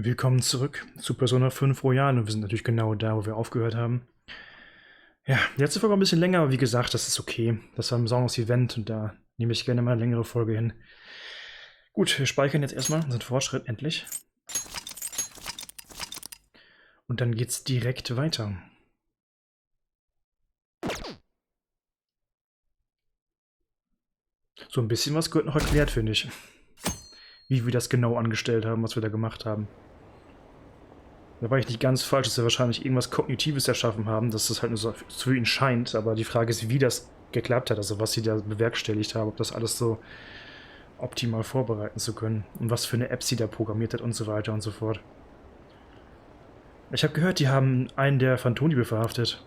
Willkommen zurück zu Persona 5 Royal und wir sind natürlich genau da, wo wir aufgehört haben. Ja, die letzte Folge war ein bisschen länger, aber wie gesagt, das ist okay. Das war ein besonderes Event und da nehme ich gerne mal eine längere Folge hin. Gut, wir speichern jetzt erstmal unseren Fortschritt endlich. Und dann geht's direkt weiter. So ein bisschen was gehört noch erklärt, finde ich. Wie wir das genau angestellt haben, was wir da gemacht haben. Da war ich nicht ganz falsch, dass wir wahrscheinlich irgendwas Kognitives erschaffen haben, dass das halt nur so für ihn scheint, aber die Frage ist, wie das geklappt hat, also was sie da bewerkstelligt haben, ob das alles so optimal vorbereiten zu können und was für eine App sie da programmiert hat und so weiter und so fort. Ich habe gehört, die haben einen der Phantomdiebe verhaftet.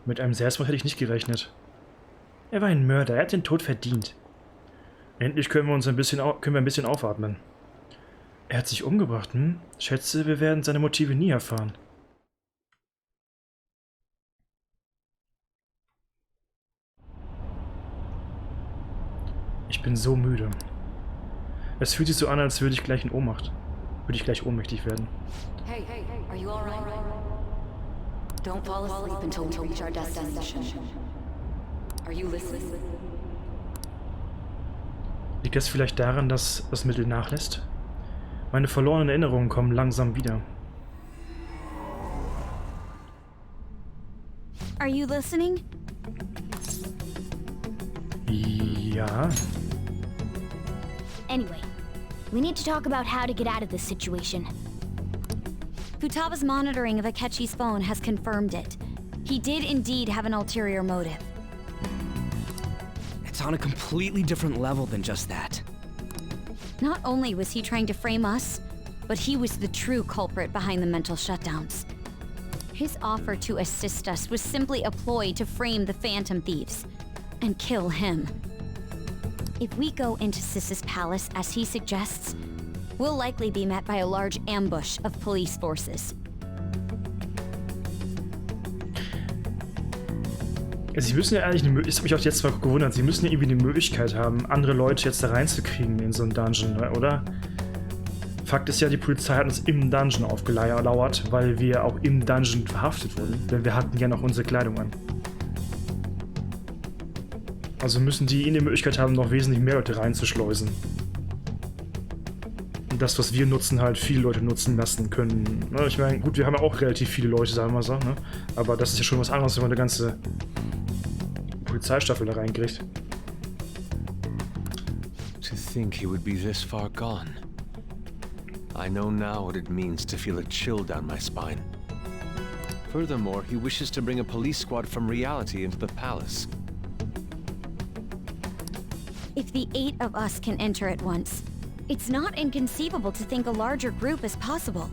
Mit einem Selbstmord hätte ich nicht gerechnet. Er war ein Mörder, er hat den Tod verdient. Endlich können wir ein bisschen aufatmen. Er hat sich umgebracht, hm? Schätze, wir werden seine Motive nie erfahren. Ich bin so müde. Es fühlt sich so an, als würde ich gleich ohnmächtig werden. Hey, are you alright? Don't fall asleep until we reach our destination. Are you listening? Liegt das vielleicht daran, dass das Mittel nachlässt? Meine verlorenen Erinnerungen kommen langsam wieder. Are you listening? Ja. Anyway, we need to talk about how to get out of this situation. Futaba's monitoring of Akechi's phone has confirmed it. He did indeed have an ulterior motive. It's on a completely different level than just that. Not only was he trying to frame us, but he was the true culprit behind the mental shutdowns. His offer to assist us was simply a ploy to frame the Phantom Thieves and kill him. If we go into Sis's palace as he suggests, we'll likely be met by a large ambush of police forces. Sie müssen ja eigentlich ich habe mich auch jetzt zwar gewundert, sie müssen ja irgendwie eine Möglichkeit haben, andere Leute jetzt da reinzukriegen in so einen Dungeon, oder? Fakt ist ja, die Polizei hat uns im Dungeon aufgelauert, weil wir auch im Dungeon verhaftet wurden, denn wir hatten ja noch unsere Kleidung an. Also müssen die die Möglichkeit haben, noch wesentlich mehr Leute reinzuschleusen. Und das, was wir nutzen, halt viele Leute nutzen lassen können. Ich meine, gut, wir haben ja auch relativ viele Leute, sagen wir mal so, ne? Aber das ist ja schon was anderes, wenn man eine ganze Polizeistaffel da reinkriegt. To think he would be this far gone. I know now what it means to feel a chill down my spine. Furthermore, he wishes to bring a police squad from reality into the palace. If the 8 of us can enter at once, it's not inconceivable to think a larger group is possible.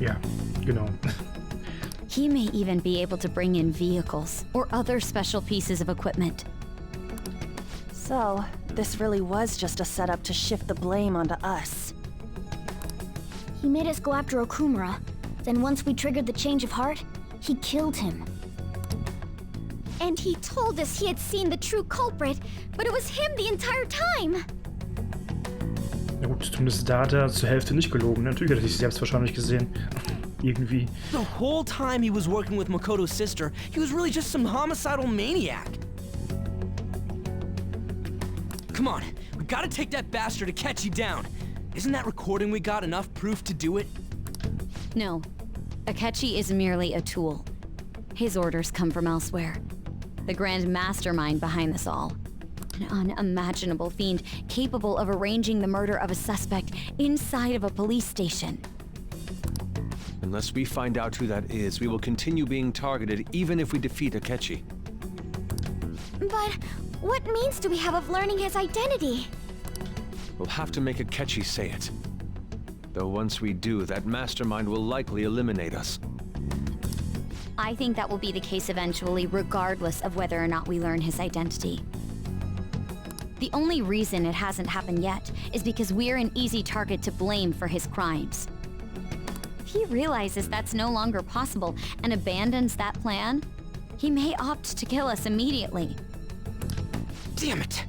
Ja, genau. He may even be able to bring in vehicles or other special pieces of equipment. So, this really was just a setup to shift the blame onto us. He made us go after Okumura. Then once we triggered the change of heart, he killed him. And he told us he had seen the true culprit, but it was him the entire time. Ja gut, zumindest da hat er zur Hälfte nicht gelogen. Natürlich hat er sich selbst wahrscheinlich gesehen. Irgendwie. The whole time he was working with Makoto's sister, he was really just some homicidal maniac. Come on, we gotta take that bastard Akechi down. Isn't that recording we got enough proof to do it? No, Akechi is merely a tool. His orders come from elsewhere. The grand mastermind behind this all. An unimaginable fiend capable of arranging the murder of a suspect inside of a police station. Unless we find out who that is, we will continue being targeted even if we defeat Akechi. But what means do we have of learning his identity? We'll have to make Akechi say it. Though once we do, that mastermind will likely eliminate us. I think that will be the case eventually, regardless of whether or not we learn his identity. The only reason it hasn't happened yet is because we're an easy target to blame for his crimes. If he realizes that's no longer possible and abandons that plan, he may opt to kill us immediately. Damn it!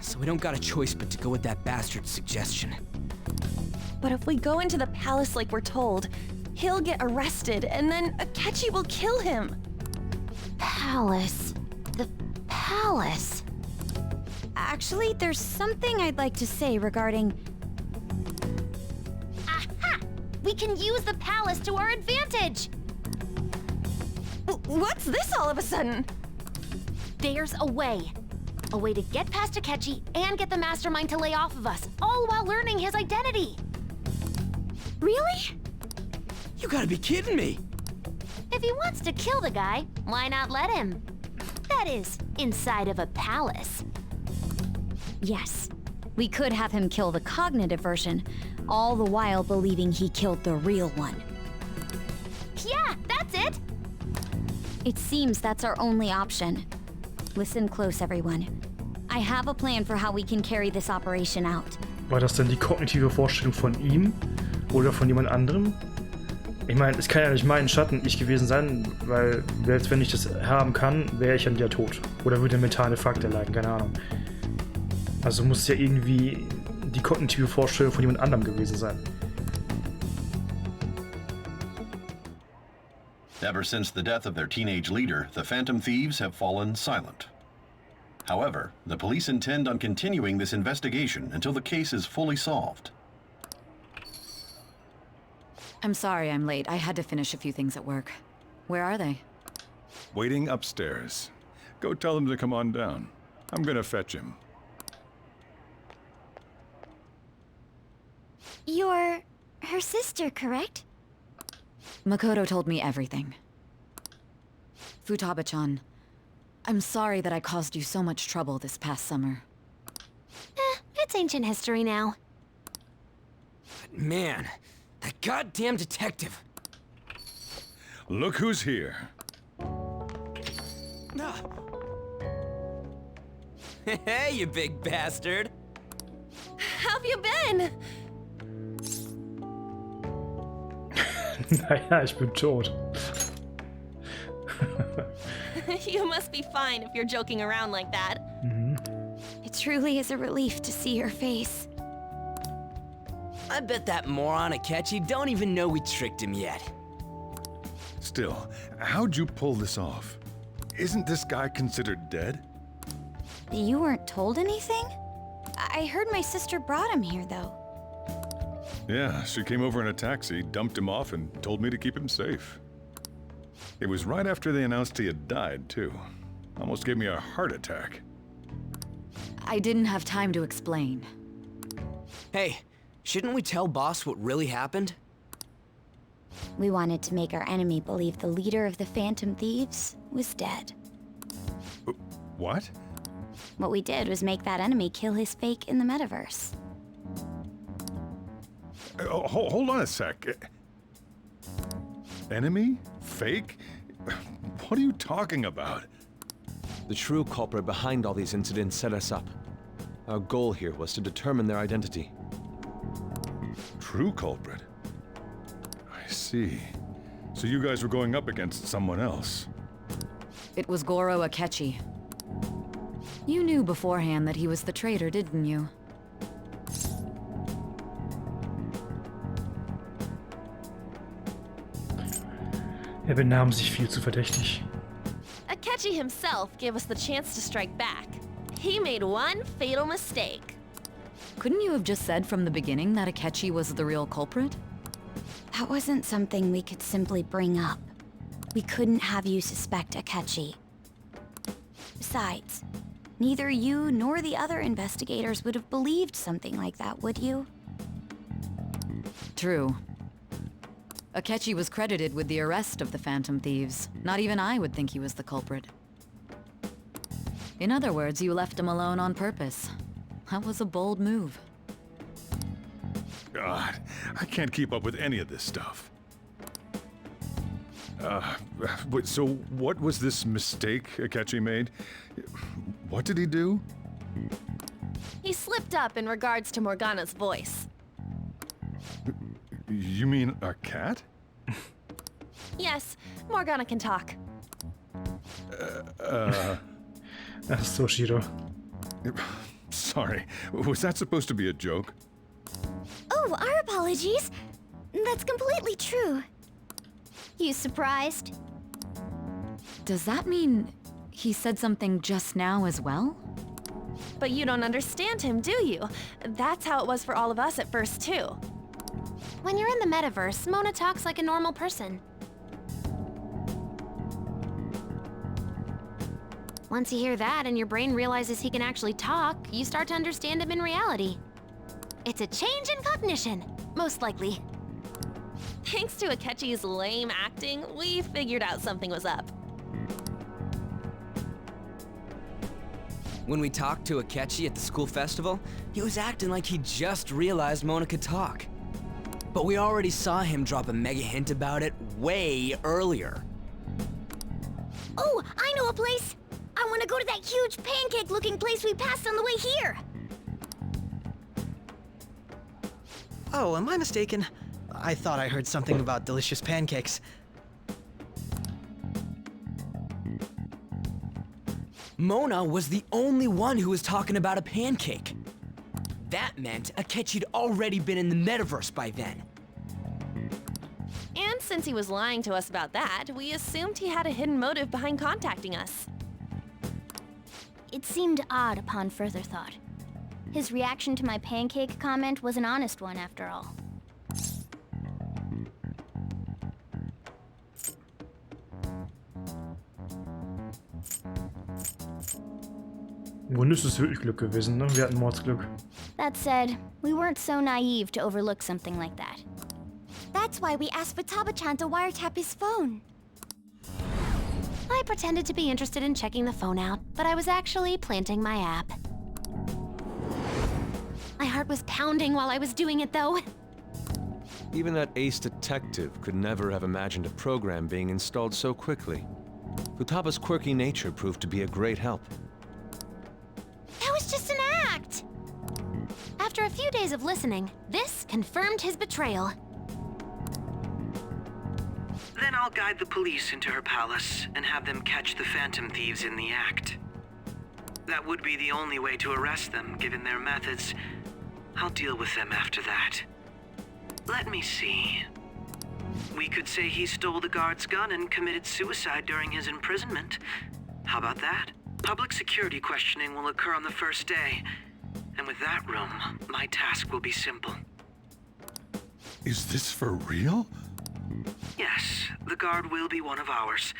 So we don't got a choice but to go with that bastard's suggestion. But if we go into the palace like we're told, he'll get arrested and then Akechi will kill him. Palace. The palace. Actually, there's something I'd like to say regarding... Aha! We can use the palace to our advantage! What's this all of a sudden? There's a way. A way to get past Akechi and get the mastermind to lay off of us, all while learning his identity. Really? You gotta be kidding me! If he wants to kill the guy, why not let him? That is, inside of a palace. Yes, we could have him kill the cognitive version, all the while believing he killed the real one. Yeah, that's it! It seems that's our only option. Listen close, everyone. I have a plan for how we can carry this operation out. War das denn die kognitive Vorstellung von ihm oder von jemand anderem? Ich meine, es kann ja nicht mein Schatten ich gewesen sein, weil selbst wenn ich das haben kann, wäre ich dann ja tot. Oder würde einen mentalen Infarkt erleiden, keine Ahnung. Also muss es ja irgendwie die kognitive Vorstellung von jemand anderem gewesen sein. Ever since the death of their teenage leader, the Phantom Thieves have fallen silent. However, the police intend on continuing this investigation until the case is fully solved. I'm sorry I'm late. I had to finish a few things at work. Where are they? Waiting upstairs. Go tell them to come on down. I'm gonna fetch him. You're her sister, correct? Makoto told me everything. Futaba-chan, I'm sorry that I caused you so much trouble this past summer. It's ancient history now. Man, that goddamn detective. Look who's here. Hey, you big bastard. How have you been? Naja, ich bin tot. You must be fine if you're joking around like that. It truly is a relief to see your face. I bet that moron Akechi don't even know we tricked him yet. Still, how'd you pull this off? Isn't this guy considered dead? You weren't told anything? I heard my sister brought him here, though. Yeah, she came over in a taxi, dumped him off, and told me to keep him safe. It was right after they announced he had died, too. Almost gave me a heart attack. I didn't have time to explain. Hey, shouldn't we tell boss what really happened? We wanted to make our enemy believe the leader of the Phantom Thieves was dead. What? What we did was make that enemy kill his fake in the metaverse. Hold on a sec. Enemy? Fake? What are you talking about? The true culprit behind all these incidents set us up. Our goal here was to determine their identity. True culprit? I see. So you guys were going up against someone else. It was Goro Akechi. You knew beforehand that he was the traitor, didn't you? Er benahm sich viel zu verdächtig. Akechi himself gave us the chance to strike back. He made one fatal mistake. Couldn't you have just said from the beginning that Akechi was the real culprit? That wasn't something we could simply bring up. We couldn't have you suspect Akechi. Besides, neither you nor the other investigators would have believed something like that, would you? True. Akechi was credited with the arrest of the Phantom Thieves. Not even I would think he was the culprit. In other words, you left him alone on purpose. That was a bold move. God, I can't keep up with any of this stuff. So what was this mistake Akechi made? What did he do? He slipped up in regards to Morgana's voice. You mean a cat? Yes, Morgana can talk. Ach so, Shiro. Sorry, was that supposed to be a joke? Oh, Oh, our apologies. That's completely true. You surprised? Does that mean he said something just now as well? But you don't understand him, do you? That's how it was for all of us at first, too. When you're in the metaverse, Mona talks like a normal person. Once you hear that and your brain realizes he can actually talk, you start to understand him in reality. It's a change in cognition, most likely. Thanks to Akechi's lame acting, we figured out something was up. When we talked to Akechi at the school festival, he was acting like he just realized Mona could talk. But we already saw him drop a mega hint about it way earlier. Oh, I know a place! I want to go to that huge pancake-looking place we passed on the way here! Oh, am I mistaken? I thought I heard something about delicious pancakes. Mona was the only one who was talking about a pancake. That meant Akechi'd already been in the metaverse by then. And since he was lying to us about that, we assumed he had a hidden motive behind contacting us. It seemed odd upon further thought. His reaction to my pancake comment was an honest one, after all. Wunde ist es wirklich Glück gewesen, ne? Wir hatten Mordsglück. That said, we weren't so naive to overlook something like that. That's why we asked Futaba-chan to wiretap his phone. I pretended to be interested in checking the phone out, but I was actually planting my app. My heart was pounding while I was doing it, though. Even that ace detective could never have imagined a program being installed so quickly. Futaba's quirky nature proved to be a great help. That was just an act! After a few days of listening, this confirmed his betrayal. Then I'll guide the police into her palace and have them catch the Phantom Thieves in the act. That would be the only way to arrest them, given their methods. I'll deal with them after that. Let me see. We could say he stole the guard's gun and committed suicide during his imprisonment. How about that? Public security questioning will occur on the first day. And with that room, my task will be simple. Is this for real? Yes, the guard will be one of ours.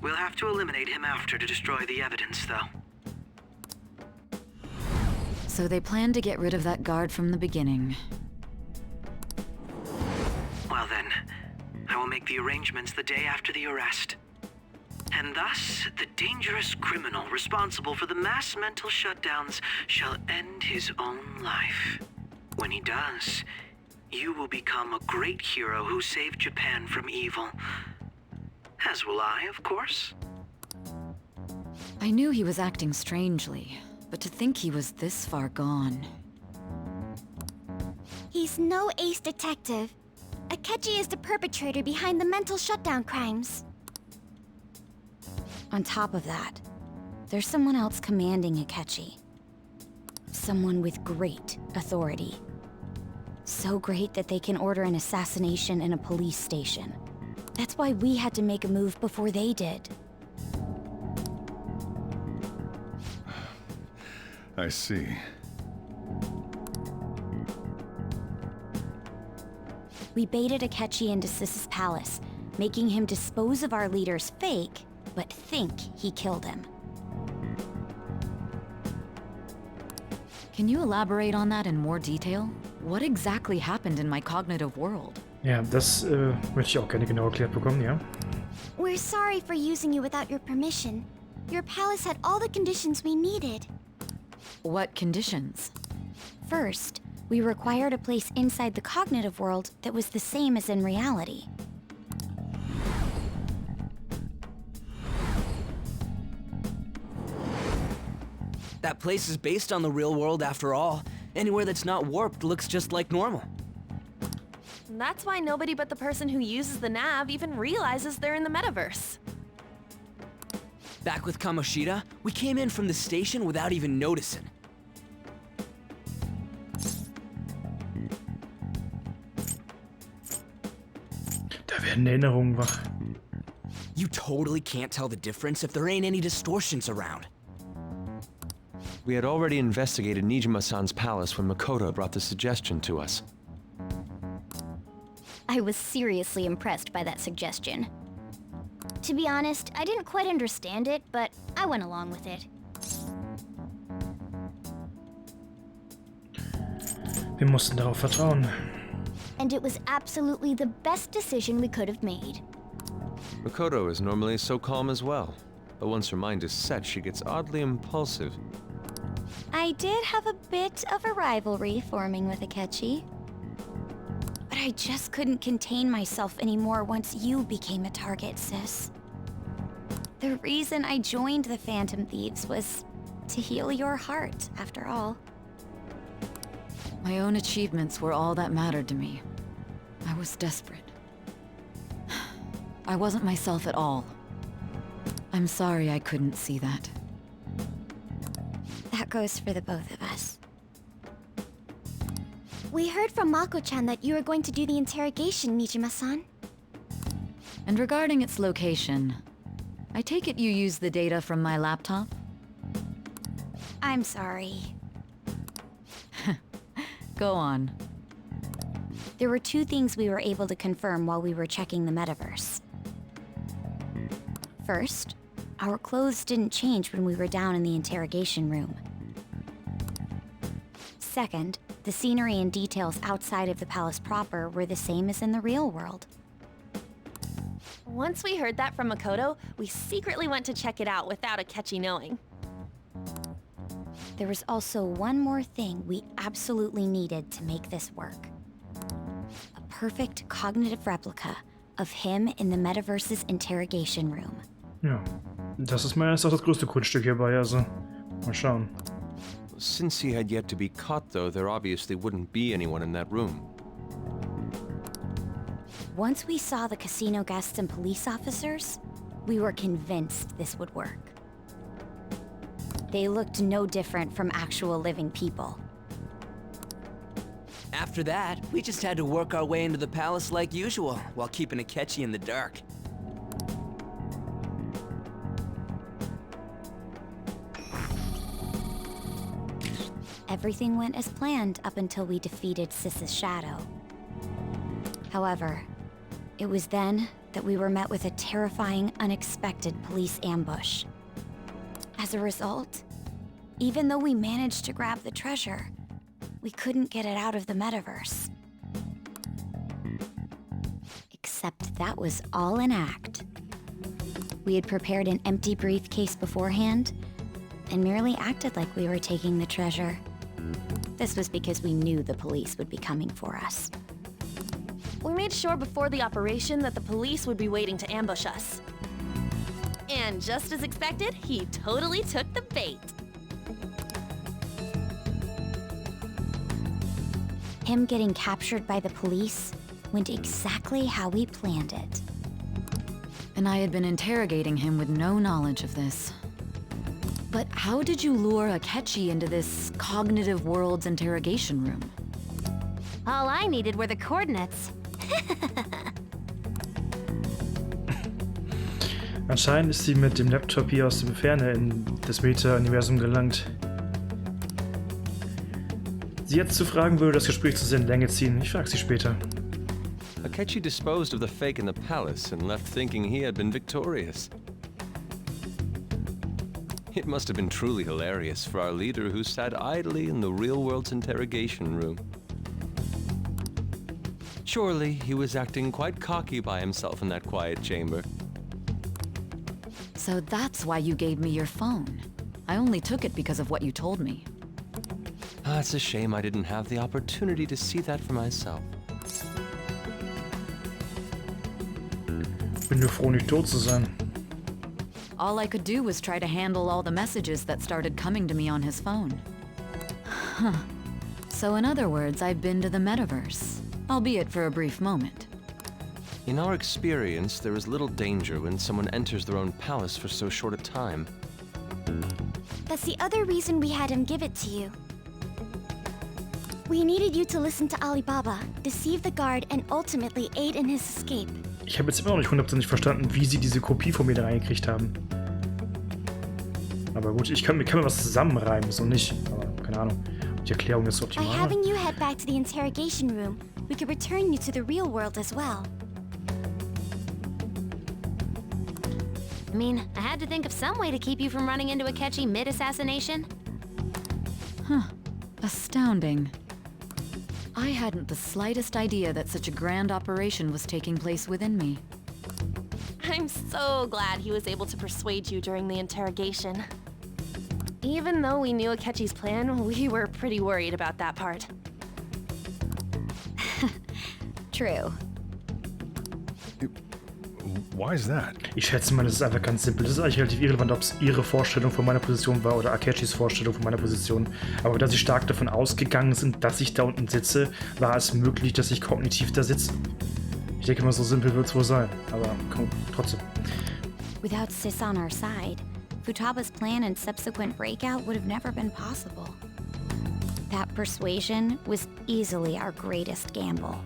We'll have to eliminate him after to destroy the evidence, though. So they planned to get rid of that guard from the beginning. Well then, I will make the arrangements the day after the arrest. And thus, the dangerous criminal responsible for the mass mental shutdowns shall end his own life. When he does, you will become a great hero who saved Japan from evil. As will I, of course. I knew he was acting strangely, but to think he was this far gone. He's no ace detective. Akechi is the perpetrator behind the mental shutdown crimes. On top of that, there's someone else commanding Akechi. Someone with great authority. So great that they can order an assassination in a police station. That's why we had to make a move before they did. I see. We baited Akechi into Sis's palace, making him dispose of our leader's fake, but think he killed him. Can you elaborate on that in more detail? What exactly happened in my cognitive world? Ja, das möchte ich auch gerne genau erklärt bekommen, ja? We're sorry for using you without your permission. Your palace had all the conditions we needed. What conditions? First, we required a place inside the cognitive world that was the same as in reality. That place is based on the real world after all. Anywhere that's not warped looks just like normal. And that's why nobody but the person who uses the nav even realizes they're in the metaverse. Back with Kamoshida, we came in from the station without even noticing. Da werden Erinnerungen wach. You totally can't tell the difference if there ain't any distortions around. We had already investigated Nijima-san's palace when Makoto brought the suggestion to us. I was seriously impressed by that suggestion. To be honest, I didn't quite understand it, but I went along with it. Wir mussten darauf vertrauen. And it was absolutely the best decision we could have made. Makoto is normally so calm as well, but once her mind is set, she gets oddly impulsive. I did have a bit of a rivalry forming with Akechi. But I just couldn't contain myself anymore once you became a target, sis. The reason I joined the Phantom Thieves was to heal your heart, after all. My own achievements were all that mattered to me. I was desperate. I wasn't myself at all. I'm sorry I couldn't see that. That goes for the both of us. We heard from Mako-chan that you were going to do the interrogation, Nijima-san. And regarding its location, I take it you used the data from my laptop? I'm sorry. Go on. There were two things we were able to confirm while we were checking the metaverse. First, our clothes didn't change when we were down in the interrogation room. Second, the scenery and details outside of the palace proper were the same as in the real world. Once we heard that from Makoto, we secretly went to check it out without Akechi knowing. There was also one more thing we absolutely needed to make this work. A perfect cognitive replica of him in the metaverse's interrogation room. Ja, das ist meistens auch das größte Kunststück hierbei, also mal schauen. Since he had yet to be caught, though, there obviously wouldn't be anyone in that room. Once we saw the casino guests and police officers, we were convinced this would work. They looked no different from actual living people. After that, we just had to work our way into the palace like usual, while keeping Akechi in the dark. Everything went as planned up until we defeated Sis's shadow. However, it was then that we were met with a terrifying, unexpected police ambush. As a result, even though we managed to grab the treasure, we couldn't get it out of the metaverse. Except that was all an act. We had prepared an empty briefcase beforehand and merely acted like we were taking the treasure. This was because we knew the police would be coming for us. We made sure before the operation that the police would be waiting to ambush us. And just as expected, he totally took the bait. Him getting captured by the police went exactly how we planned it. And I had been interrogating him with no knowledge of this. But how did you lure Akechi into this cognitive world's interrogation room? All I needed were the coordinates. Anscheinend ist sie mit dem Laptop hier aus dem Ferne in das Meta-Universum gelangt. Sie jetzt zu fragen, würde das Gespräch zu sehr in Länge ziehen. Ich frage sie später. Akechi disposed of the fake in the palace and left thinking he had been victorious. It must have been truly hilarious for our leader who sat idly in the real world's interrogation room. Surely he was acting quite cocky by himself in that quiet chamber. So that's why you gave me your phone. I only took it because of what you told me. It's a shame I didn't have the opportunity to see that for myself. Bin nur froh, nicht tot zu sein. All I could do was try to handle all the messages that started coming to me on his phone. Huh. So in other words, I've been to the metaverse, albeit for a brief moment. In our experience, there is little danger when someone enters their own palace for so short a time. That's the other reason we had him give it to you. We needed you to listen to Alibaba, deceive the guard, and ultimately aid in his escape. Ich habe jetzt immer noch nicht 100% verstanden, wie sie diese Kopie von mir da reingekriegt haben. Aber gut, ich kann mir was zusammenreimen, so nicht. Aber keine Ahnung, die Erklärung ist optimal. By having you head back to the interrogation room, we could return you to the real world as well. I mean, I had to think of some way to keep you from running into Akechi mid-assassination. Huh. Astounding. I hadn't the slightest idea that such a grand operation was taking place within me. I'm so glad he was able to persuade you during the interrogation. Even though we knew Akechi's plan, we were pretty worried about that part. True. Why is that? Ich schätze mal, das ist einfach ganz simpel. Das ist eigentlich relativ irrelevant, ob es ihre Vorstellung von meiner Position war oder Akechis Vorstellung von meiner Position. Aber da sie stark davon ausgegangen sind, dass ich da unten sitze, war es möglich, dass ich kognitiv da sitze. Ich denke mal, so simpel wird es wohl sein. Aber trotzdem. Without Sis on our side, Futaba's plan and subsequent breakout would have never been possible. That persuasion was easily our greatest gamble.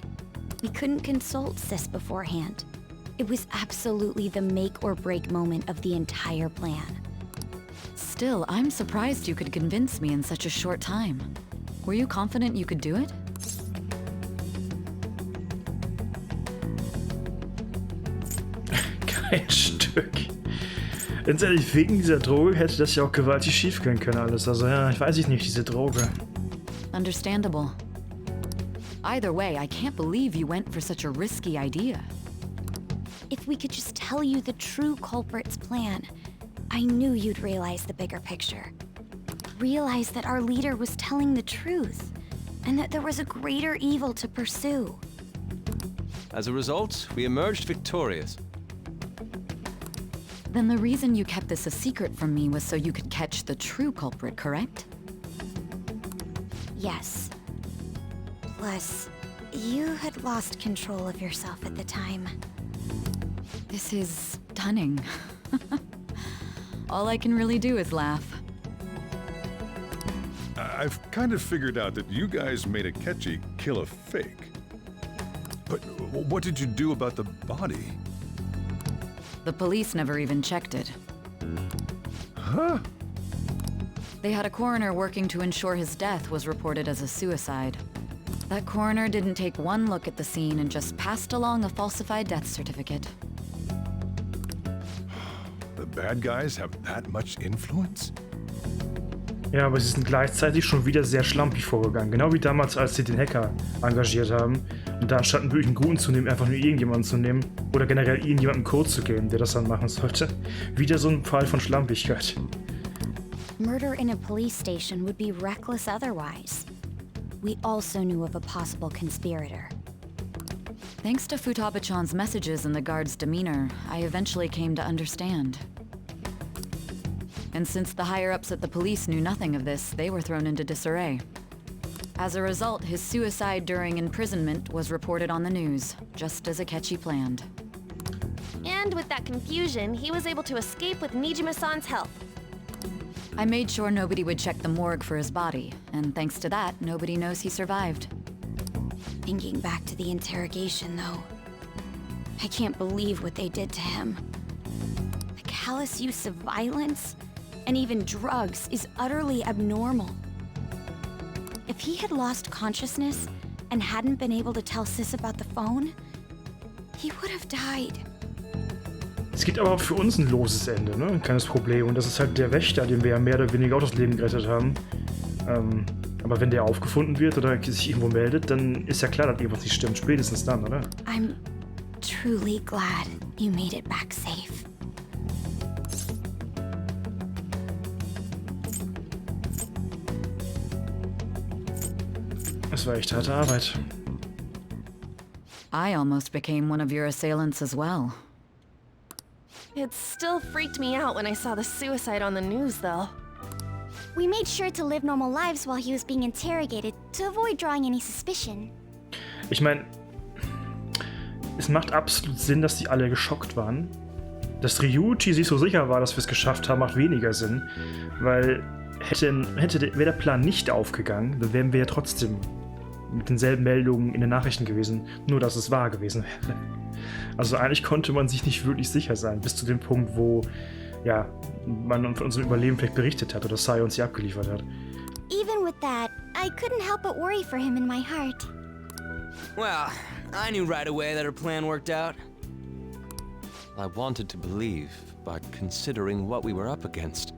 We couldn't consult Sis beforehand. It was absolutely the make or break moment of the entire plan. Still, I'm surprised you could convince me in such a short time. Were you confident you could do it? Kein Stück. Ganz ehrlich, wegen dieser Droge hätte das ja auch gewaltig schief gehen können alles. Also ja, ich weiß nicht, diese Droge. Understandable. Either way, I can't believe you went for such a risky idea. If we could just tell you the true culprit's plan, I knew you'd realize the bigger picture. Realize that our leader was telling the truth, and that there was a greater evil to pursue. As a result, we emerged victorious. Then the reason you kept this a secret from me was so you could catch the true culprit, correct? Yes. Plus, you had lost control of yourself at the time. This is stunning. All I can really do is laugh. I've kind of figured out that you guys made Akechi kill a fake. But what did you do about the body? The police never even checked it. Huh? They had a coroner working to ensure his death was reported as a suicide. That coroner didn't take one look at the scene and just passed along a falsified death certificate. The bad guys have that much influence? Ja, aber sie sind gleichzeitig schon wieder sehr schlampig vorgegangen. Genau wie damals, als sie den Hacker engagiert haben. Und da anstatt wirklich einen Guten zu nehmen, einfach nur irgendjemanden zu nehmen. Oder generell irgendjemanden Code zu geben, der das dann machen sollte. Wieder so ein Fall von Schlampigkeit. Murder in a police station would be reckless otherwise. We also knew of a possible conspirator. Thanks to Futaba-chan's messages and the guard's demeanor, I eventually came to understand. And since the higher-ups at the police knew nothing of this, they were thrown into disarray. As a result, his suicide during imprisonment was reported on the news, just as Akechi planned. And with that confusion, he was able to escape with Nijima-san's help. I made sure nobody would check the morgue for his body, and thanks to that, nobody knows he survived. Thinking back to the interrogation, though, I can't believe what they did to him. The callous use of violence, and even drugs, is utterly abnormal. If he had lost consciousness and hadn't been able to tell Sis about the phone, he would have died. Es gibt aber auch für uns ein loses Ende, ne? Ein kleines Problem. Und das ist halt der Wächter, den wir ja mehr oder weniger auch das Leben gerettet haben. Aber wenn der aufgefunden wird oder sich irgendwo meldet, dann ist ja klar, dass irgendwas nicht stimmt. Spätestens dann, oder? I'm truly glad you made it back safe. Das war echt harte Arbeit. I almost became one of your assailants as well. It still freaked me out when I saw the suicide on the news, though. We made sure to live normal lives while he was being interrogated to avoid drawing any suspicion. Ich meine, es macht absolut Sinn, dass die alle geschockt waren. Dass Ryuichi sich so sicher war, dass wir es geschafft haben, macht weniger Sinn. Weil wäre der Plan nicht aufgegangen, dann wären wir ja trotzdem mit denselben Meldungen in den Nachrichten gewesen, nur dass es wahr gewesen wäre. Also eigentlich konnte man sich nicht wirklich sicher sein, bis zu dem Punkt, wo ja, man von unserem Überleben vielleicht berichtet hat oder Sai uns sie abgeliefert hat. Even with that, I couldn't help but worry for him in my heart. Well, I knew right away that her plan worked out. I wanted to believe, but considering what we were up against.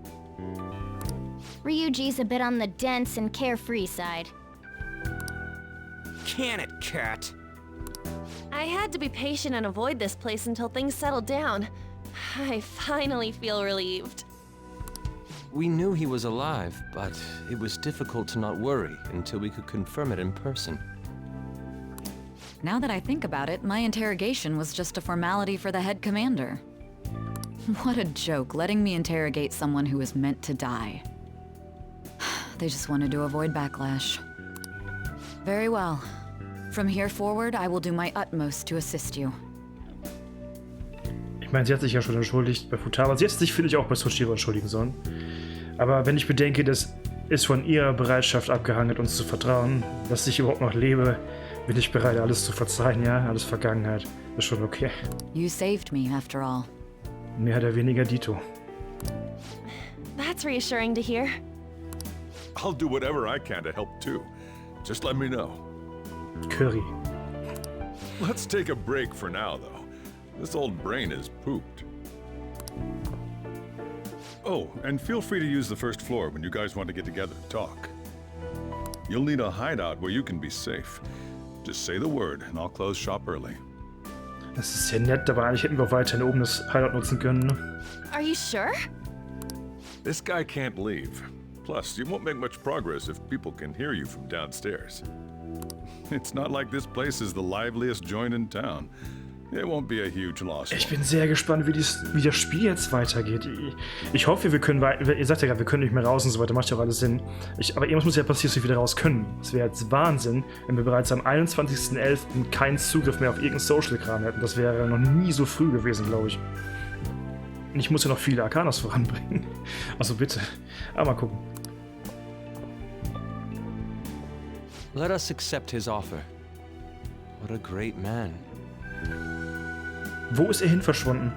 Ryuji's a bit on the dense and carefree side. Can it, cat? I had to be patient and avoid this place until things settled down. I finally feel relieved. We knew he was alive, but it was difficult to not worry until we could confirm it in person. Now that I think about it, my interrogation was just a formality for the head commander. What a joke, letting me interrogate someone who was meant to die. They just wanted to avoid backlash. Very well. From here forward, I will do my utmost to assist you. Ich meine, sie hat sich ja schon entschuldigt bei Futaba. Sie hätte sich, finde ich, auch bei Soshiro entschuldigen sollen. Aber wenn ich bedenke, das ist von ihrer Bereitschaft abgehangen, uns zu vertrauen, dass ich überhaupt noch lebe, bin ich bereit, alles zu verzeihen, ja? Alles Vergangenheit. Ist schon okay. You saved me, after all. Mehr oder weniger Dito. That's reassuring to hear. I'll do whatever I can to help too. Just let me know. Curry. Let's take a break for now, though. This old brain is pooped. Oh, and feel free to use the first floor when you guys want to get together and talk. You'll need a hideout where you can be safe. Just say the word and I'll close shop early. Das ist ja nett, aber eigentlich hätten wir weiterhin oben das Hideout nutzen können, ne? Are you sure? This guy can't leave. Plus, you won't make much progress if people can hear you from downstairs. It's not like this place is the liveliest joint in town. It won't be a huge loss. Ich bin sehr gespannt, wie das Spiel jetzt weitergeht. Ich hoffe, wir können ihr sagt ja gerade, wir können nicht mehr raus und so weiter, macht ja auch alles Sinn. Aber irgendwas muss ja passieren, dass wir wieder raus können. Es wäre jetzt Wahnsinn, wenn wir bereits am 21.11. keinen Zugriff mehr auf irgendeinen Social-Kram hätten. Das wäre noch nie so früh gewesen, glaube ich. Und ich muss ja noch viele Arcanas voranbringen. Also bitte. Aber mal gucken. Let us accept his offer. What a great man. Wo ist er hin verschwunden?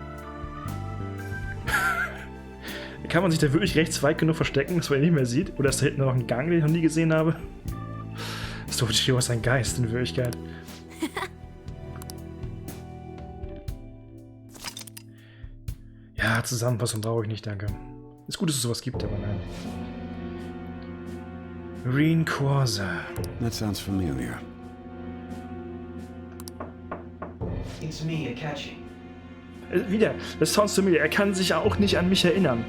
Kann man sich da wirklich rechts weit genug verstecken, dass man ihn nicht mehr sieht? Oder ist da hinten noch ein Gang, den ich noch nie gesehen habe? Soichiro ist ein Geist in Wirklichkeit. Ja, Zusammenfassung brauche ich nicht, danke. Ist gut, dass es sowas gibt, aber nein. Reinquaza. That sounds familiar. It's me, Akachi. Wieder, das sounds familiar. Er kann sich auch nicht an mich erinnern.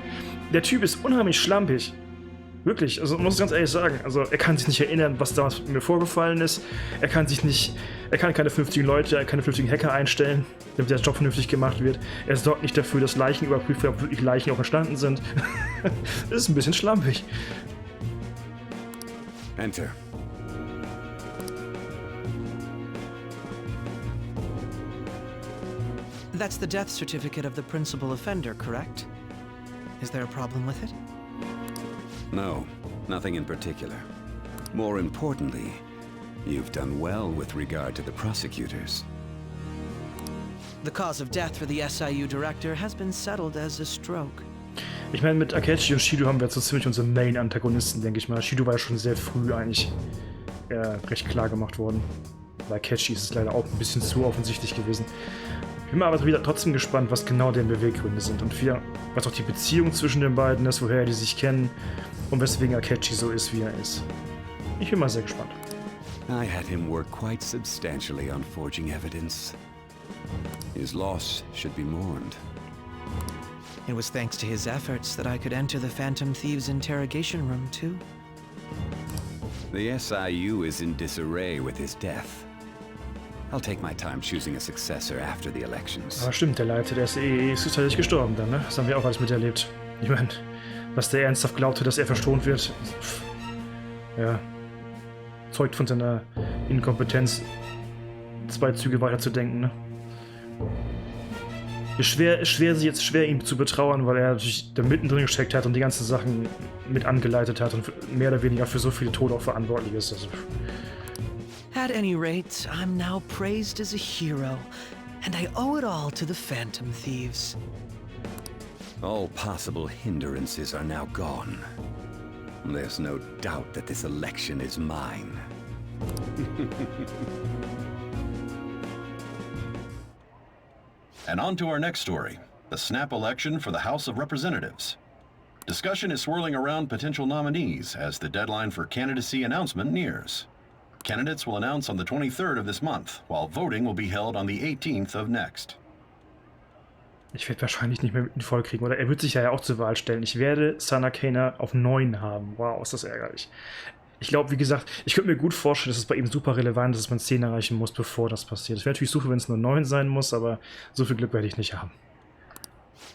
Der Typ ist unheimlich schlampig. Wirklich, also muss ich ganz ehrlich sagen. Also er kann sich nicht erinnern, was damals mit mir vorgefallen ist. Er kann keine vernünftigen Leute, keine vernünftigen Hacker einstellen, damit der Job vernünftig gemacht wird. Er sorgt nicht dafür, dass Leichen überprüft werden, ob wirklich Leichen auch entstanden sind. Das ist ein bisschen schlampig. Enter. That's the death certificate of the principal offender, correct? Is there a problem with it? No, nothing in particular. More importantly, you've done well with regard to the prosecutors. The cause of death for the SIU director has been settled as a stroke. Ich meine, mit Akechi und Shido haben wir jetzt so ziemlich unsere Main-Antagonisten, denke ich mal. Shido war ja schon sehr früh eigentlich recht klar gemacht worden. Bei Akechi ist es leider auch ein bisschen zu offensichtlich gewesen. Ich bin aber wieder trotzdem gespannt, was genau deren Beweggründe sind und was auch die Beziehung zwischen den beiden ist, woher die sich kennen und weswegen Akechi so ist, wie er ist. Ich bin mal sehr gespannt. I had him work quite substantially on forging evidence. His loss should be mourned. It was thanks to his efforts that I could enter the Phantom Thieves' interrogation room, too. The SIU is in disarray with his death. I'll take my time choosing a successor after the elections. Aber stimmt, der Leiter der SEE ist tatsächlich gestorben dann, ne? Das haben wir auch alles miterlebt. Ich meine, dass der ernsthaft glaubte, dass er verschont wird, ja, zeugt von seiner Inkompetenz, 2 Züge weiter zu denken, ne? Ist schwer, ihn zu betrauern, weil er natürlich da mittendrin gesteckt hat und die ganzen Sachen mit angeleitet hat und mehr oder weniger für so viele Tode auch verantwortlich ist. Also, At any rate, I'm now praised as a hero, and I owe it all to the Phantom Thieves. All possible hindrances are now gone. There's no doubt that this election is mine. And on to our next story, the snap election for the House of Representatives. Discussion is swirling around potential nominees as the deadline for candidacy announcement nears. Candidates will announce on the 23rd of this month, while voting will be held on the 18th of next. Ich werde wahrscheinlich nicht mehr mit ihm voll kriegen, oder? Er wird sich ja auch zur Wahl stellen. Ich werde Sana Kana auf 9 haben. Wow, ist das ärgerlich. Ich glaube, wie gesagt, ich könnte mir gut vorstellen, dass es bei ihm super relevant ist, dass man 10 erreichen muss, bevor das passiert. Es wäre natürlich super, wenn es nur 9 sein muss, aber so viel Glück werde ich nicht haben.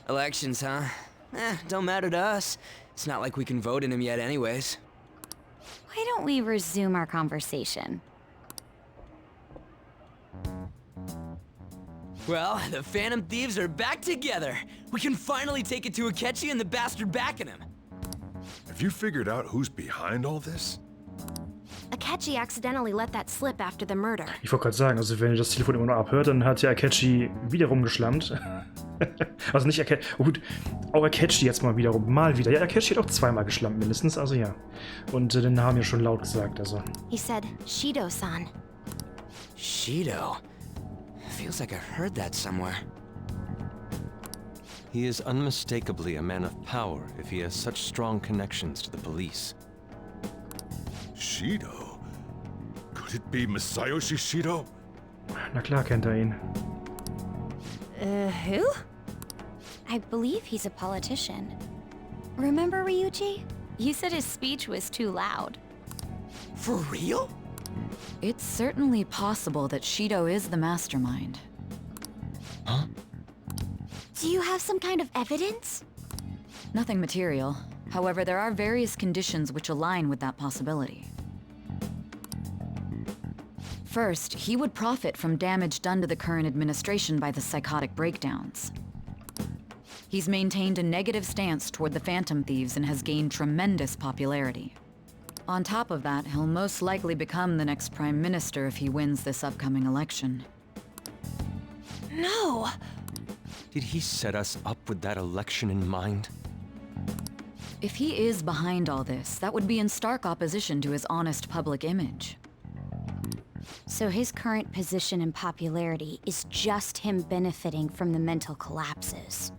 Elections, huh? Don't matter to us. It's not like we can vote in them yet anyways. Why don't we resume our conversation? Well, the Phantom Thieves are back together. We can finally take it to Akechi and the bastard backing him. Have you figured out who's behind all this? Akechi accidentally let that slip after the murder. Ich wollte gerade sagen, also wenn ihr das Telefon immer noch abhört, dann hat ja Akechi wieder rumgeschlammt. Also nicht Akechi, oh gut, auch Akechi jetzt mal wiederum, mal wieder. Ja, Akechi hat auch zweimal geschlammt mindestens, also ja. Und den Namen ja schon laut gesagt, also. He said, Shido-san. Shido? Feels like I heard that somewhere. He is unmistakably a man of power if he has such strong connections to the police. Shido? Could it be Masayoshi Shido? Na klar kennt er ihn. Who? I believe he's a politician. Remember, Ryuji? You said his speech was too loud. For real? It's certainly possible that Shido is the mastermind. Huh? Do you have some kind of evidence? Nothing material. However, there are various conditions which align with that possibility. First, he would profit from damage done to the current administration by the psychotic breakdowns. He's maintained a negative stance toward the Phantom Thieves and has gained tremendous popularity. On top of that, he'll most likely become the next Prime Minister if he wins this upcoming election. No! Did he set us up with that election in mind? If he is behind all this, that would be in stark opposition to his honest public image. So his current position and popularity is just him benefiting from the mental collapses.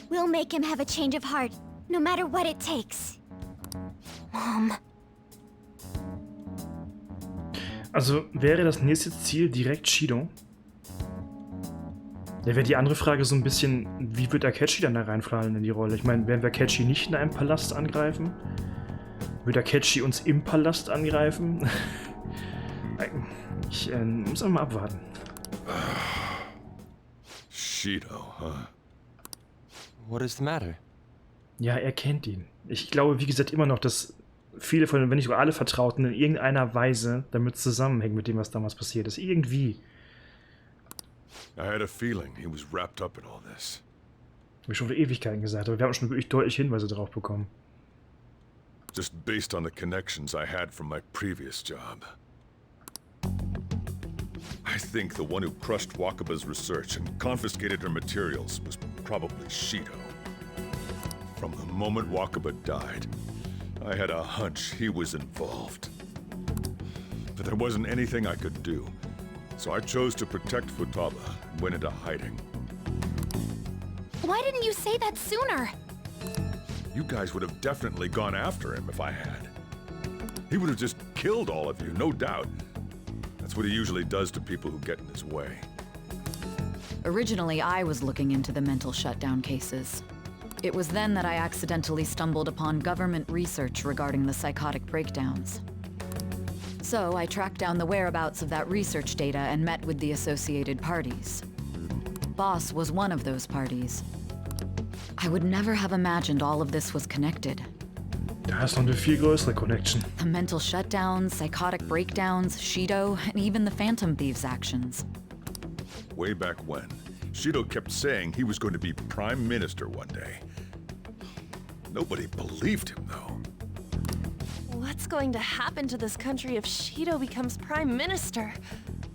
We'll make him have a change of heart, no matter what it takes. Mom. Also wäre das nächste Ziel direkt Shido? Da wäre die andere Frage so ein bisschen, wie wird Akechi dann da reinfallen in die Rolle? Ich meine, werden wir Akechi nicht in einem Palast angreifen? Wird Akechi uns im Palast angreifen? Ich muss mal abwarten. Shido, huh? What is the matter? Ja, er kennt ihn. Ich glaube, wie gesagt, immer noch, dass viele von, wenn nicht sogar alle Vertrauten in irgendeiner Weise damit zusammenhängen mit dem, was damals passiert ist. Irgendwie. I had a feeling he was wrapped up in all this. Hab ich schon vor Ewigkeiten gesagt, aber wir haben schon wirklich deutlich Hinweise darauf bekommen. Just based on the connections I had from my previous job. I think the one who crushed Wakaba's research and confiscated her materials was probably Shido. From the moment Wakaba died, I had a hunch he was involved. But there wasn't anything I could do, so I chose to protect Futaba and went into hiding. Why didn't you say that sooner? You guys would have definitely gone after him if I had. He would have just killed all of you, no doubt. That's what he usually does to people who get in his way. Originally, I was looking into the mental shutdown cases. It was then that I accidentally stumbled upon government research regarding the psychotic breakdowns. So I tracked down the whereabouts of that research data and met with the associated parties. Boss was one of those parties. I would never have imagined all of this was connected. Da ist noch eine viel größere Connection. The mental shutdowns, psychotic breakdowns, Shido, and even the Phantom Thieves' actions. Way back when, Shido kept saying he was going to be Prime Minister one day. Nobody believed him, though. What What's going to happen to this country if Shido becomes Prime Minister?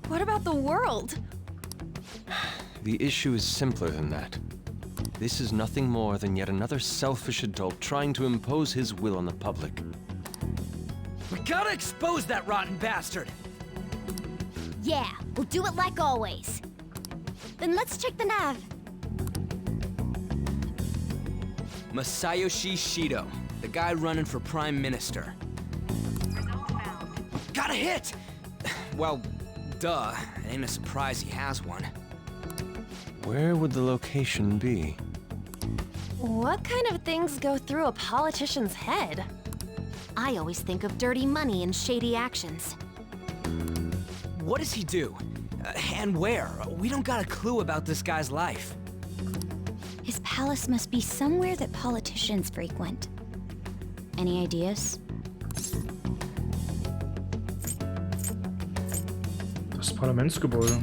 What about the world? The issue is simpler than that. This is nothing more than yet another selfish adult trying to impose his will on the public. We gotta expose that rotten bastard! Yeah, we'll do it like always. Then let's check the nav. Masayoshi Shido, the guy running for Prime Minister. Got a hit! Well, duh. It ain't a surprise he has one. Where would the location be? What kind of things go through a politician's head? I always think of dirty money and shady actions. What does he do? And where? We don't got a clue about this guy's life. His palace must be somewhere that politicians frequent. Any ideas? Das Parlamentsgebäude.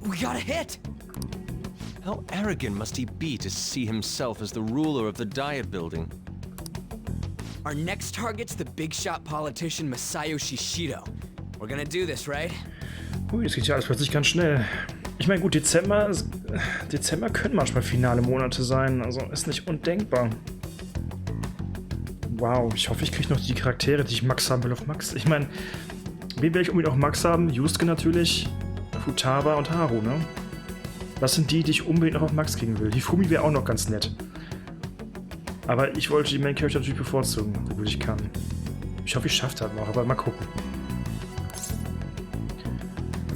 We got a hit! How arrogant must he be to see himself as the ruler of the Diet Building? Our next target's the big shot politician Masayoshi Shido. We're gonna do this, right? Ui, es geht ja alles plötzlich ganz schnell. Ich meine, gut, Dezember können manchmal finale Monate sein, also ist nicht undenkbar. Wow, ich hoffe, ich kriege noch die Charaktere, die ich Max haben will, auf Max. Ich meine, wen will ich unbedingt auf Max haben? Yusuke natürlich, Futaba und Haru, ne? Das sind die ich unbedingt noch auf Max kriegen will. Hifumi wäre auch noch ganz nett. Aber ich wollte die Main Character natürlich bevorzugen, so gut ich kann. Ich hoffe, ich schaffe das noch, aber mal gucken.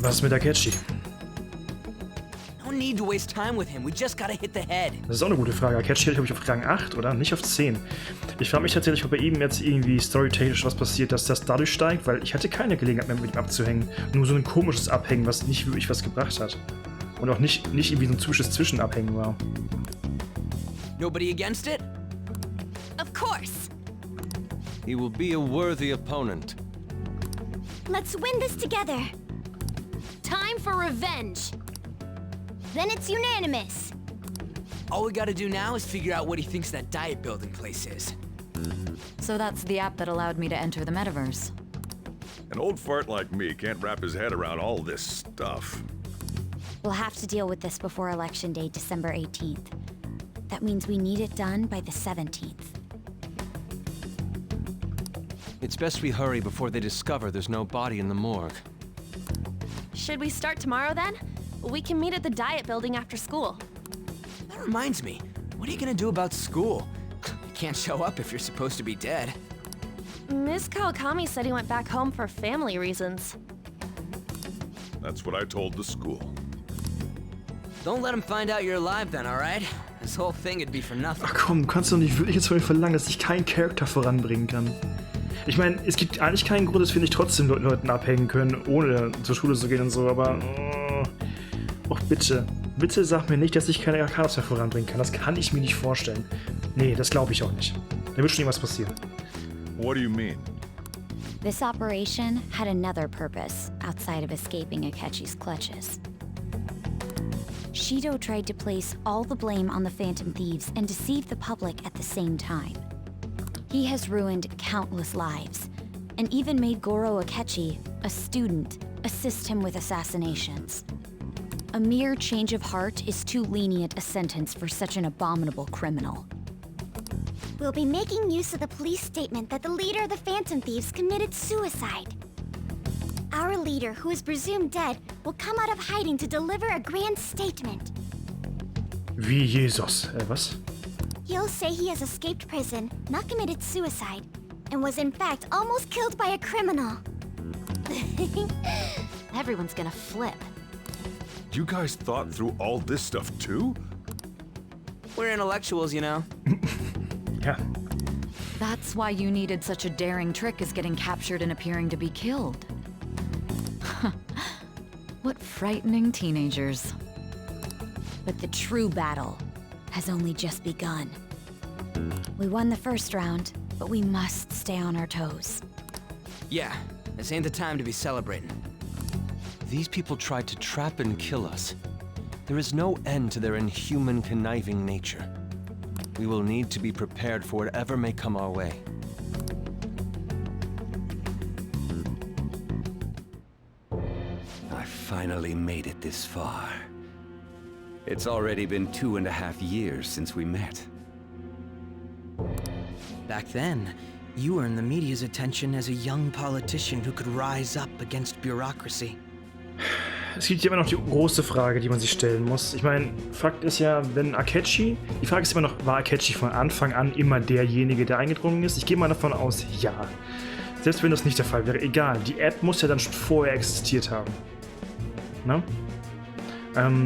Was ist mit Akechi? No need to waste time with him. We just gotta hit the head. Das ist auch eine gute Frage. Akechi hätte, glaube ich, auf Rang 8, oder? Nicht auf 10. Ich frage mich tatsächlich, ob bei ihm jetzt irgendwie storytechnisch was passiert, dass das dadurch steigt, weil ich hatte keine Gelegenheit mehr mit ihm abzuhängen. Nur so ein komisches Abhängen, was nicht wirklich was gebracht hat. Und auch nicht irgendwie so ein typisches Zwischenabhängen war. Nobody against it? Of course! He will be a worthy opponent. Let's win this together. Time for revenge! Then it's unanimous. All we gotta do now is figure out what he thinks that diet building place is. So that's the app that allowed me to enter the metaverse. An old fart like me can't wrap his head around all this stuff. We'll have to deal with this before Election Day, December 18th. That means we need it done by the 17th. It's best we hurry before they discover there's no body in the morgue. Should we start tomorrow then? We can meet at the diet building after school. That reminds me, what are you gonna do about school? You can't show up if you're supposed to be dead. Ms. Kawakami said he went back home for family reasons. That's what I told the school. Don't let him find out you're alive then, alright? This whole thing would be for nothing. Ach komm, du kannst doch nicht wirklich jetzt von mir verlangen, dass ich keinen Charakter voranbringen kann. Ich meine, es gibt eigentlich keinen Grund, dass wir nicht trotzdem Leuten abhängen können, ohne zur Schule zu gehen und so, aber... Och bitte, bitte sag mir nicht, dass ich keine Charakter voranbringen kann. Das kann ich mir nicht vorstellen. Nee, das glaube ich auch nicht. Da wird schon irgendwas passieren. What do you mean? This operation had another purpose outside of escaping Akechi's clutches. Shido tried to place all the blame on the Phantom Thieves and deceive the public at the same time. He has ruined countless lives, and even made Goro Akechi, a student, assist him with assassinations. A mere change of heart is too lenient a sentence for such an abominable criminal. We'll be making use of the police statement that the leader of the Phantom Thieves committed suicide. Our leader, who is presumed dead, will come out of hiding to deliver a grand statement. Wie Jesus. Was? He'll say he has escaped prison, not committed suicide, and was in fact almost killed by a criminal. Everyone's gonna flip. You guys thought through all this stuff too? We're intellectuals, you know. Ja. That's why you needed such a daring trick as getting captured and appearing to be killed. What frightening teenagers. But the true battle has only just begun. We won the first round, but we must stay on our toes. Yeah, this ain't the time to be celebrating. These people tried to trap and kill us. There is no end to their inhuman, conniving nature. we will need to be prepared for whatever may come our way. I finally made it this far. It's already been 2.5 years since we met. Back then, you earned the media's attention as a young politician who could rise up against bureaucracy. Es gibt hier immer noch die große Frage, die man sich stellen muss. Ich meine, Fakt ist ja, wenn Akechi... Die Frage ist immer noch, war Akechi von Anfang an immer derjenige, der eingedrungen ist? Ich gehe mal davon aus, ja. Selbst wenn das nicht der Fall wäre, egal. Die App muss ja dann schon vorher existiert haben. Ne?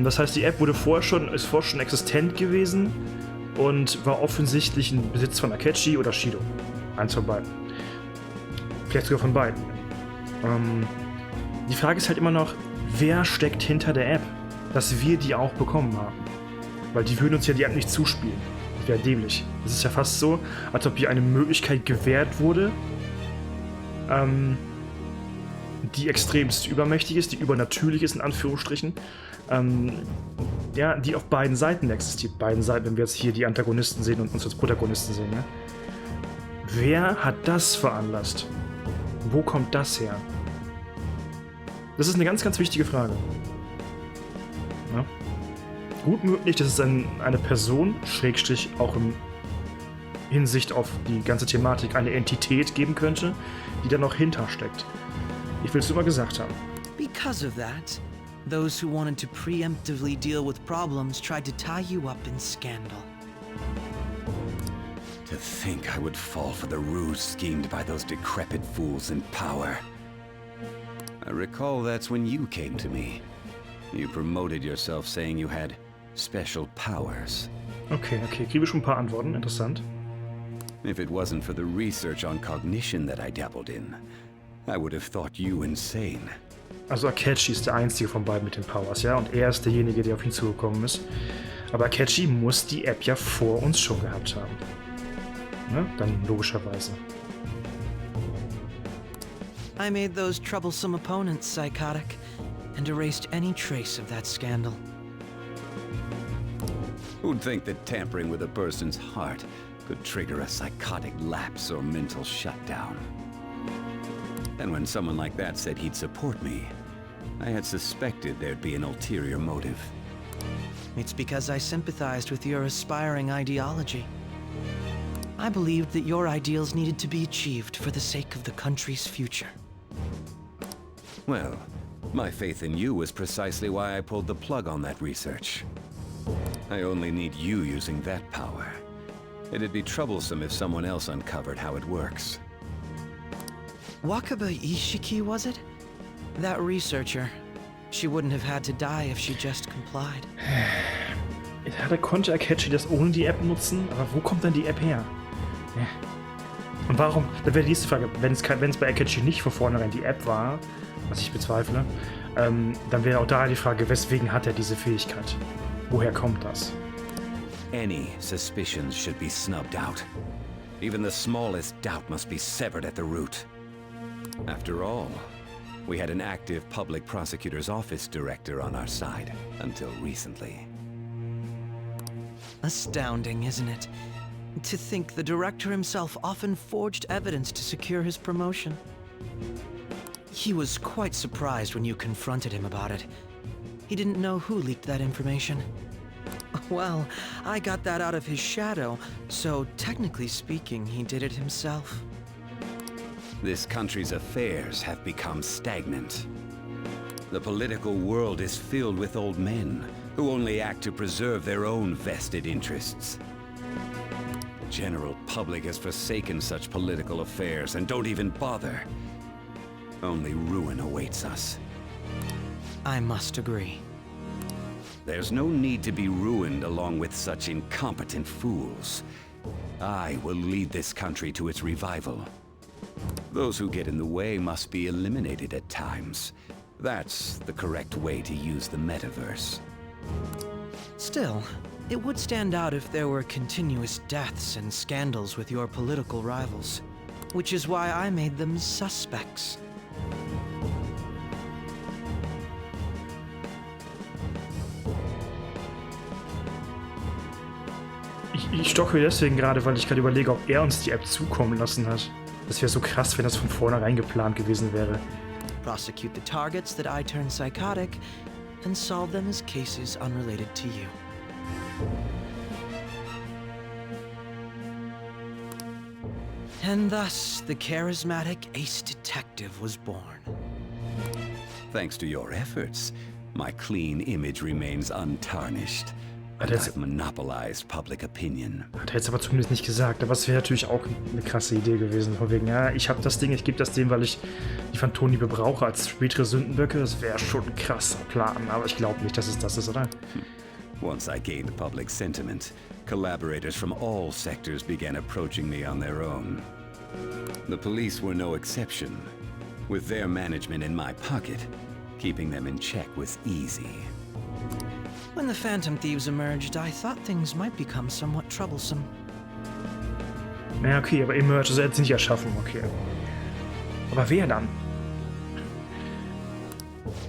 Das heißt, die App ist vorher schon existent gewesen und war offensichtlich ein Besitz von Akechi oder Shido. Eins von beiden. Vielleicht sogar von beiden. Die Frage ist halt immer noch, wer steckt hinter der App, dass wir die auch bekommen haben? Weil die würden uns ja die App nicht zuspielen. Das wäre dämlich. Es ist ja fast so, als ob hier eine Möglichkeit gewährt wurde, die extremst übermächtig ist, die übernatürlich ist, in Anführungsstrichen, ja, die auf beiden Seiten existiert. Beiden Seiten, wenn wir jetzt hier die Antagonisten sehen und uns als Protagonisten sehen. Ne? Wer hat das veranlasst? Wo kommt das her? Das ist eine ganz, ganz wichtige Frage. Ja? Gut möglich, dass es eine Person, Schrägstrich auch in Hinsicht auf die ganze Thematik, eine Entität geben könnte, die da noch hintersteckt. Ich will es immer gesagt haben. Because of that, those who wanted to preemptively deal with problems tried to tie you up in scandal. To think I would fall for the ruse schemed by those decrepit fools in power. I recall that's when you came to me. You promoted yourself saying you had special powers. Okay, kriege schon ein paar Antworten, interessant. If it wasn't for the research on cognition that I dabbled in, I would have thought you insane. Also Akechi ist der einzige von beiden mit den Powers, ja? Und er ist derjenige, der auf ihn zugekommen ist. Aber Akechi muss die App ja vor uns schon gehabt haben. Ne? Dann logischerweise. I made those troublesome opponents psychotic and erased any trace of that scandal. Who'd think that tampering with a person's heart could trigger a psychotic lapse or mental shutdown? And when someone like that said he'd support me, I had suspected there'd be an ulterior motive. It's because I sympathized with your aspiring ideology. I believed that your ideals needed to be achieved for the sake of the country's future. Well, my faith in you was precisely why I pulled the plug on that research. I only need you using that power. It'd be troublesome if someone else uncovered how it works. Wakaba Ishiki, was it? That researcher. She wouldn't have had to die if she just complied. Ja, da konnte Akechi das ohne die App nutzen, aber wo kommt denn die App her? Ja. Und warum, da wäre die nächste Frage, wenn es bei Akechi nicht von vornherein die App war, was ich bezweifle, dann wäre auch da die Frage, weswegen hat er diese Fähigkeit? Woher kommt das? Any suspicions should be snubbed out. Even the smallest doubt must be severed at the root. After all, we had an active public prosecutor's office director on our side, until recently. Astounding, isn't it? To think the director himself often forged evidence to secure his promotion. He was quite surprised when you confronted him about it. He didn't know who leaked that information. Well, I got that out of his shadow, so technically speaking, he did it himself. This country's affairs have become stagnant. The political world is filled with old men who only act to preserve their own vested interests. The general public has forsaken such political affairs and don't even bother. Only ruin awaits us. I must agree. There's no need to be ruined along with such incompetent fools. I will lead this country to its revival. Those who get in the way must be eliminated at times. That's the correct way to use the metaverse. Still, it would stand out if there were continuous deaths and scandals with your political rivals, which is why I made them suspects. Ich stocke deswegen gerade, weil ich gerade überlege, ob er uns die App zukommen lassen hat. Das wäre so krass, wenn das von vornherein geplant gewesen wäre. Prosecute the targets that I turn psychotic and solve them as cases unrelated to you. And thus, the charismatic ace detective was born. Thanks to your efforts, my clean image remains untarnished. And I've monopolized public opinion. Hat er jetzt aber zumindest nicht gesagt, aber es wäre natürlich auch eine krasse Idee gewesen. Von wegen, ja, ich habe das Ding, ich gebe das dem, weil ich die Phantomliebe brauche als spätere Sündenböcke. Das wäre schon ein krasser Plan, aber ich glaube nicht, dass es das ist, oder? Once I gained public sentiment, collaborators from all sectors began approaching me on their own. The police were no exception. With their management in my pocket, keeping them in check was easy. When the Phantom Thieves emerged, I thought things might become somewhat troublesome. Ja, okay, aber Emerge, also er hat sie nicht erschaffen, okay. Aber wer dann?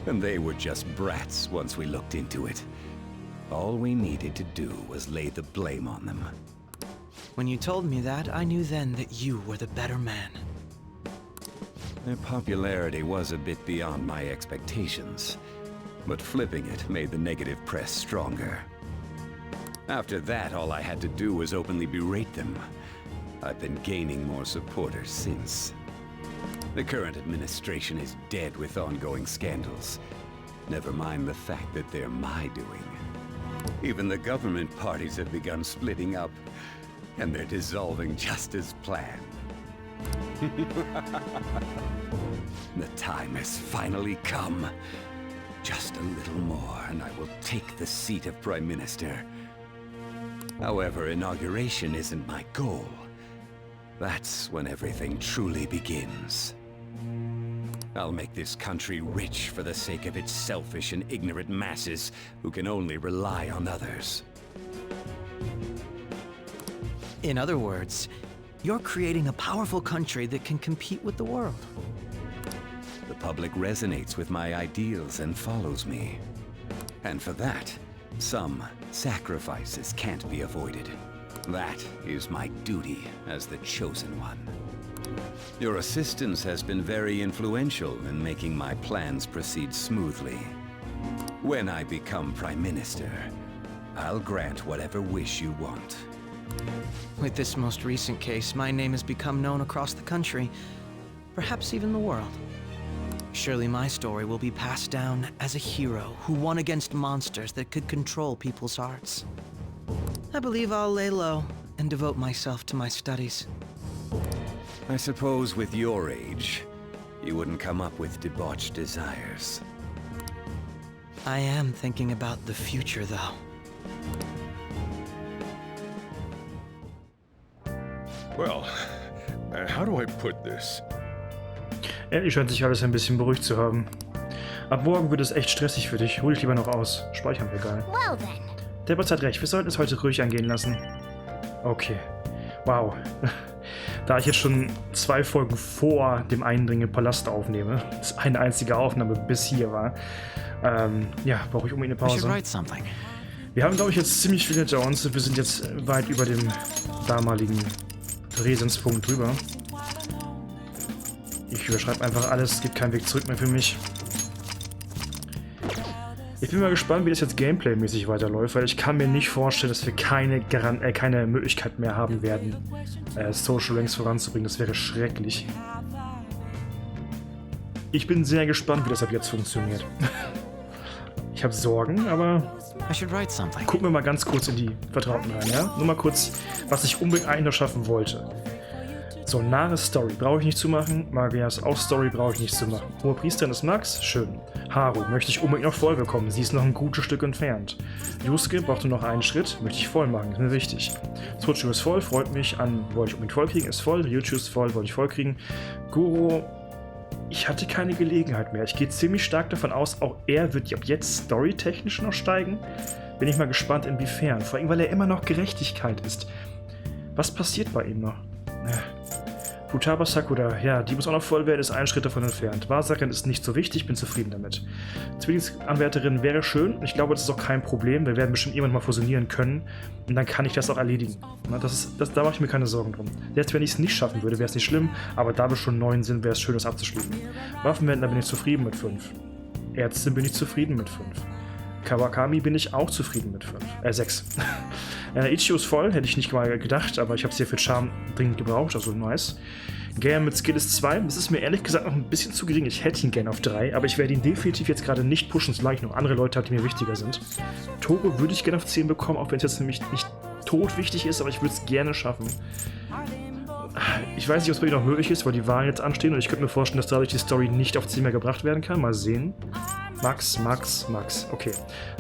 And they were just brats once we looked into it. All we needed to do was lay the blame on them. When you told me that, I knew then that you were the better man. Their popularity was a bit beyond my expectations, but flipping it made the negative press stronger. After that, all I had to do was openly berate them. I've been gaining more supporters since. The current administration is dead with ongoing scandals. Never mind the fact that they're my doing. Even the government parties have begun splitting up, and they're dissolving just as planned. The time has finally come. Just a little more, and I will take the seat of Prime Minister. However, inauguration isn't my goal. That's when everything truly begins. I'll make this country rich for the sake of its selfish and ignorant masses who can only rely on others. In other words, you're creating a powerful country that can compete with the world. The public resonates with my ideals and follows me. And for that, some sacrifices can't be avoided. That is my duty as the chosen one. Your assistance has been very influential in making my plans proceed smoothly. When I become Prime Minister, I'll grant whatever wish you want. With this most recent case, my name has become known across the country, perhaps even the world. Surely my story will be passed down as a hero who won against monsters that could control people's hearts. I believe I'll lay low and devote myself to my studies. I suppose with your age, you wouldn't come up with debauched desires. I am thinking about the future, though. Well, how do I put this? Endlich scheint sich alles ein bisschen beruhigt zu haben. Ab morgen wird es echt stressig für dich. Hol dich lieber noch aus. Speichern wir geil. Well then. Der Boss hat recht. Wir sollten es heute ruhig angehen lassen. Okay. Wow. Da ich jetzt schon 2 Folgen vor dem Eindringen im Palast aufnehme, das eine einzige Aufnahme bis hier war, ja, brauche ich unbedingt eine Pause. Wir haben, glaube ich, jetzt ziemlich viel hinter uns. Wir sind jetzt weit über dem damaligen Resenspunkt drüber. Ich überschreibe einfach alles, es gibt keinen Weg zurück mehr für mich. Ich bin mal gespannt, wie das jetzt Gameplay-mäßig weiterläuft, weil ich kann mir nicht vorstellen, dass wir keine Möglichkeit mehr haben werden, Social Ranks voranzubringen. Das wäre schrecklich. Ich bin sehr gespannt, wie das ab jetzt funktioniert. Ich habe Sorgen, aber gucken wir mal ganz kurz in die Vertrauten rein, ja? Nur mal kurz, was ich unbedingt eigentlich noch schaffen wollte. So, Nares Story brauche ich nicht zu machen. Magias auch Story brauche ich nicht zu machen. Hohe Priesterin ist Max? Schön. Haru möchte ich unbedingt noch voll bekommen. Sie ist noch ein gutes Stück entfernt. Yusuke braucht nur noch einen Schritt. Möchte ich voll machen. Ist mir wichtig. Switchu ist voll. Freut mich an. Wollte ich unbedingt voll kriegen. Ist voll. Ryuchu ist voll. Wollte ich voll kriegen. Goro. Ich hatte keine Gelegenheit mehr. Ich gehe ziemlich stark davon aus, auch er wird ab jetzt storytechnisch noch steigen. Bin ich mal gespannt, inwiefern. Vor allem, weil er immer noch Gerechtigkeit ist. Was passiert bei ihm noch? Futaba Sakura, ja, die muss auch noch voll werden, ist einen Schritt davon entfernt. Wahrsagerin ist nicht so wichtig, bin zufrieden damit. Zwillingsanwärterin wäre schön, ich glaube, das ist auch kein Problem. Wir werden bestimmt irgendwann mal fusionieren können und dann kann ich das auch erledigen. Na, da mache ich mir keine Sorgen drum. Selbst wenn ich es nicht schaffen würde, wäre es nicht schlimm, aber da wir schon 9 sind, wäre es schön, das abzuschließen. Waffenwendler bin ich zufrieden mit 5. Ärztin bin ich zufrieden mit 5. Kawakami bin ich auch zufrieden mit 6. Ichio ist voll, hätte ich nicht mal gedacht, aber ich habe sehr viel Charme dringend gebraucht, also nice. Gern mit Skill ist 2, das ist mir ehrlich gesagt noch ein bisschen zu gering, ich hätte ihn gern auf 3, aber ich werde ihn definitiv jetzt gerade nicht pushen, solange ich noch andere Leute habe, die mir wichtiger sind. Togo würde ich gerne auf 10 bekommen, auch wenn es jetzt nämlich nicht tot wichtig ist, aber ich würde es gerne schaffen. Ich weiß nicht, ob es wirklich noch möglich ist, weil die Wahlen jetzt anstehen und ich könnte mir vorstellen, dass dadurch die Story nicht auf 10 mehr gebracht werden kann. Mal sehen. Max. Okay.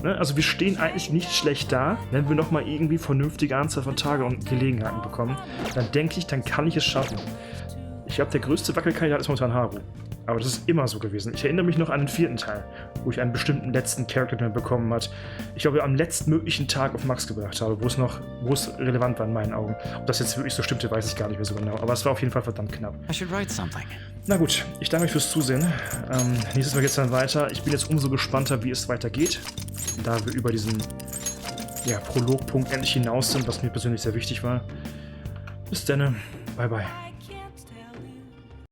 Ne? Also wir stehen eigentlich nicht schlecht da. Wenn wir nochmal irgendwie vernünftige Anzahl von Tagen und Gelegenheiten bekommen, dann denke ich, dann kann ich es schaffen. Ich glaube, der größte Wackelkandidat ist momentan Haru. Aber das ist immer so gewesen. Ich erinnere mich noch an den 4. Teil, wo ich einen bestimmten letzten Charakter bekommen hat. Ich glaube, am letztmöglichen Tag auf Max gebracht habe, wo es relevant war in meinen Augen. Ob das jetzt wirklich so stimmte, weiß ich gar nicht mehr so genau. Aber es war auf jeden Fall verdammt knapp. Na gut, ich danke euch fürs Zusehen. Nächstes Mal geht es dann weiter. Ich bin jetzt umso gespannter, wie es weitergeht. Da wir über diesen Prologpunkt endlich hinaus sind, was mir persönlich sehr wichtig war. Bis dann. Bye bye.